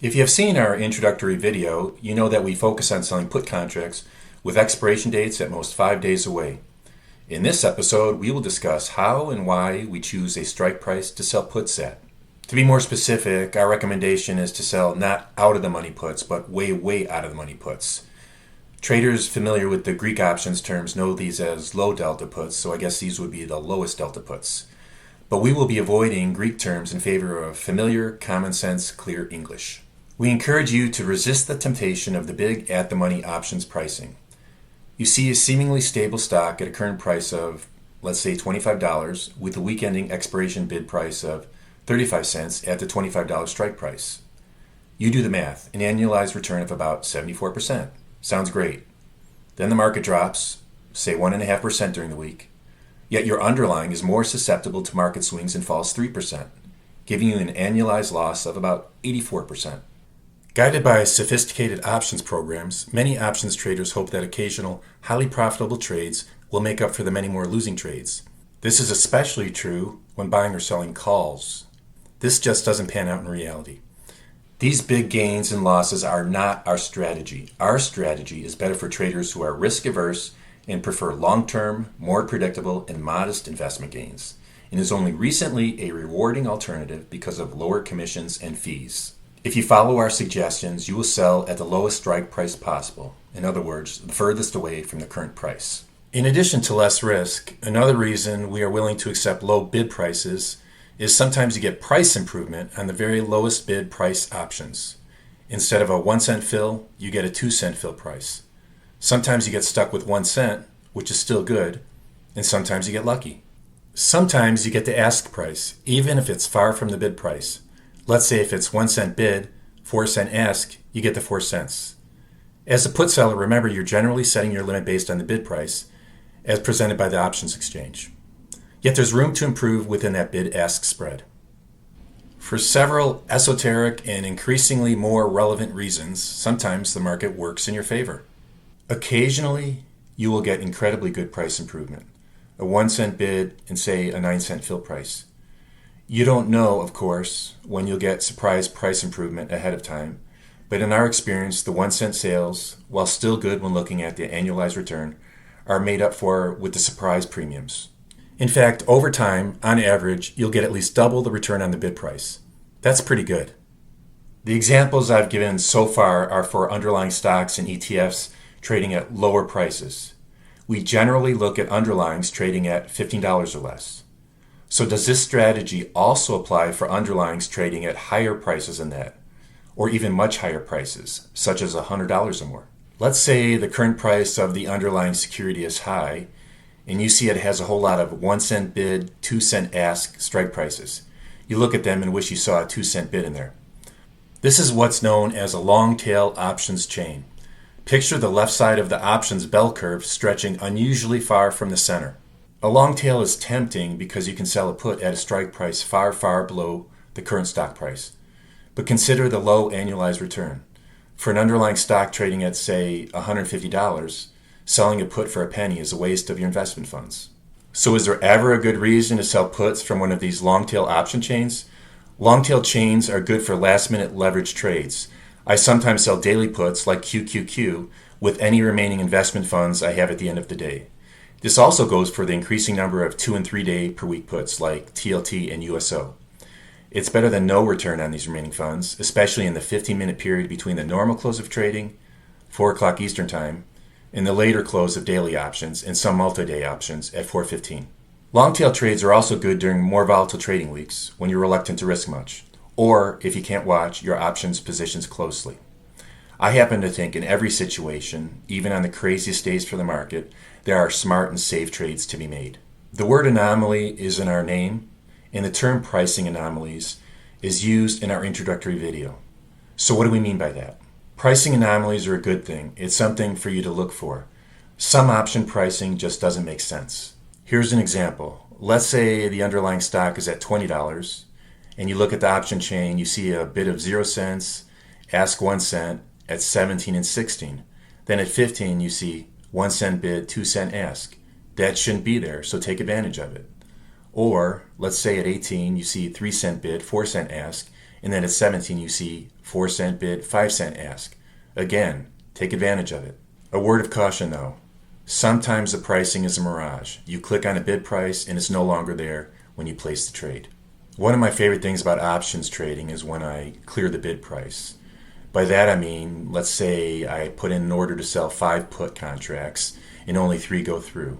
If you have seen our introductory video, you know that we focus on selling put contracts with expiration dates at most 5 days away. In this episode, we will discuss how and why we choose a strike price to sell puts at. To be more specific, our recommendation is to sell not out of the money puts, but way out of the money puts. Traders familiar with the Greek options terms know these as low delta puts, so I guess these would be the lowest delta puts. But we will be avoiding Greek terms in favor of familiar, common sense, clear English. We encourage you to resist the temptation of the big at-the-money options pricing. You see a seemingly stable stock at a current price of, let's say, $25 with a week-ending expiration bid price of 35 cents at the $25 strike price. You do the math, an annualized return of about 74%. Sounds great. Then the market drops, say 1.5% during the week, yet your underlying is more susceptible to market swings and falls 3%, giving you an annualized loss of about 84%. Guided by sophisticated options programs, many options traders hope that occasional, highly profitable trades will make up for the many more losing trades. This is especially true when buying or selling calls. This just doesn't pan out in reality. These big gains and losses are not our strategy. Our strategy is better for traders who are risk-averse and prefer long-term, more predictable, and modest investment gains, and is only recently a rewarding alternative because of lower commissions and fees. If you follow our suggestions, you will sell at the lowest strike price possible. In other words, the furthest away from the current price. In addition to less risk, another reason we are willing to accept low bid prices is sometimes you get price improvement on the very lowest bid price options. Instead of a 1 cent fill, you get a 2 cent fill price. Sometimes you get stuck with 1 cent, which is still good, and sometimes you get lucky. Sometimes you get the ask price, even if it's far from the bid price. Let's say if it's 1 cent bid, 4 cent ask, you get the 4 cents. As a put seller, remember you're generally setting your limit based on the bid price as presented by the options exchange. Yet there's room to improve within that bid-ask spread. For several esoteric and increasingly more relevant reasons, sometimes the market works in your favor. Occasionally, you will get incredibly good price improvement, a 1 cent bid and say a 9 cent fill price. You don't know, of course, when you'll get surprise price improvement ahead of time, but in our experience, the 1 cent sales, while still good when looking at the annualized return, are made up for with the surprise premiums. In fact, over time, on average, you'll get at least double the return on the bid price. That's pretty good. The examples I've given so far are for underlying stocks and ETFs trading at lower prices. We generally look at underlyings trading at $15 or less. So does this strategy also apply for underlyings trading at higher prices than that, or even much higher prices, such as $100 or more? Let's say the current price of the underlying security is high, and you see it has a whole lot of 1 cent bid, 2 cent ask strike prices. You look at them and wish you saw a 2 cent bid in there. This is what's known as a long tail options chain. Picture the left side of the options bell curve stretching unusually far from the center. A long tail is tempting because you can sell a put at a strike price far below the current stock price. But consider the low annualized return. For an underlying stock trading at, say, $150, selling a put for a penny is a waste of your investment funds. So is there ever a good reason to sell puts from one of these long-tail option chains? Long-tail chains are good for last-minute leverage trades. I sometimes sell daily puts like QQQ with any remaining investment funds I have at the end of the day. This also goes for the increasing number of 2 and 3 day per week puts like TLT and USO. It's better than no return on these remaining funds, especially in the 15-minute period between the normal close of trading, 4 o'clock Eastern Time, and the later close of daily options and some multi-day options at 4:15. Long-tail trades are also good during more volatile trading weeks when you're reluctant to risk much, or if you can't watch your options positions closely. I happen to think in every situation, even on the craziest days for the market, there are smart and safe trades to be made. The word anomaly is in our name, and the term pricing anomalies is used in our introductory video. So what do we mean by that? Pricing anomalies are a good thing. It's something for you to look for. Some option pricing just doesn't make sense. Here's an example. Let's say the underlying stock is at $20, and you look at the option chain, you see a bid of 0 cents, ask 1 cent at 17 and 16. Then at 15, you see 1 cent bid, 2 cent ask. That shouldn't be there, so take advantage of it. Or, let's say at 18, you see 3 cent bid, 4 cent ask, And then at 17, you see 4-cent bid, 5-cent ask. Again, take advantage of it. A word of caution though. Sometimes the pricing is a mirage. You click on a bid price and it's no longer there when you place the trade. One of my favorite things about options trading is when I clear the bid price. By that I mean, let's say I put in an order to sell 5 put contracts and only 3 go through.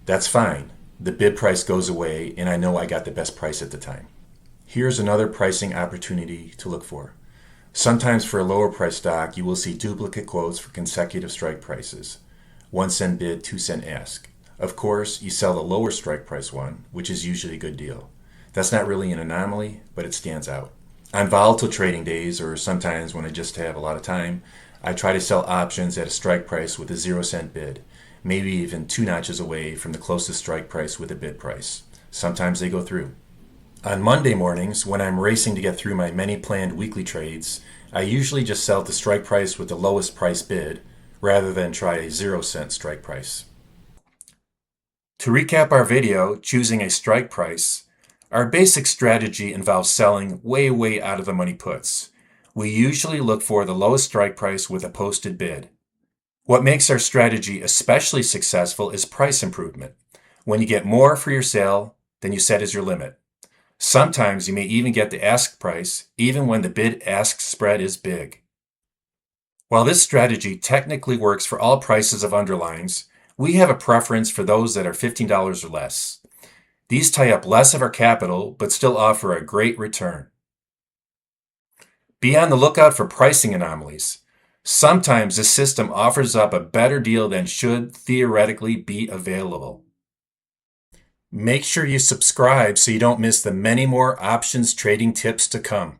That's fine. The bid price goes away and I know I got the best price at the time. Here's another pricing opportunity to look for. Sometimes for a lower price stock, you will see duplicate quotes for consecutive strike prices. 1-cent bid, 2-cent ask. Of course, you sell the lower strike price one, which is usually a good deal. That's not really an anomaly, but it stands out. On volatile trading days, or sometimes when I just have a lot of time, I try to sell options at a strike price with a 0-cent bid, maybe even 2 notches away from the closest strike price with a bid price. Sometimes they go through. On Monday mornings, when I'm racing to get through my many planned weekly trades, I usually just sell at the strike price with the lowest price bid, rather than try a 0-cent strike price. To recap our video, choosing a strike price, our basic strategy involves selling way out of the money puts. We usually look for the lowest strike price with a posted bid. What makes our strategy especially successful is price improvement. When you get more for your sale than you set as your limit. Sometimes you may even get the ask price, even when the bid-ask spread is big. While this strategy technically works for all prices of underlyings, we have a preference for those that are $15 or less. These tie up less of our capital, but still offer a great return. Be on the lookout for pricing anomalies. Sometimes this system offers up a better deal than should theoretically be available. Make sure you subscribe so you don't miss the many more options trading tips to come.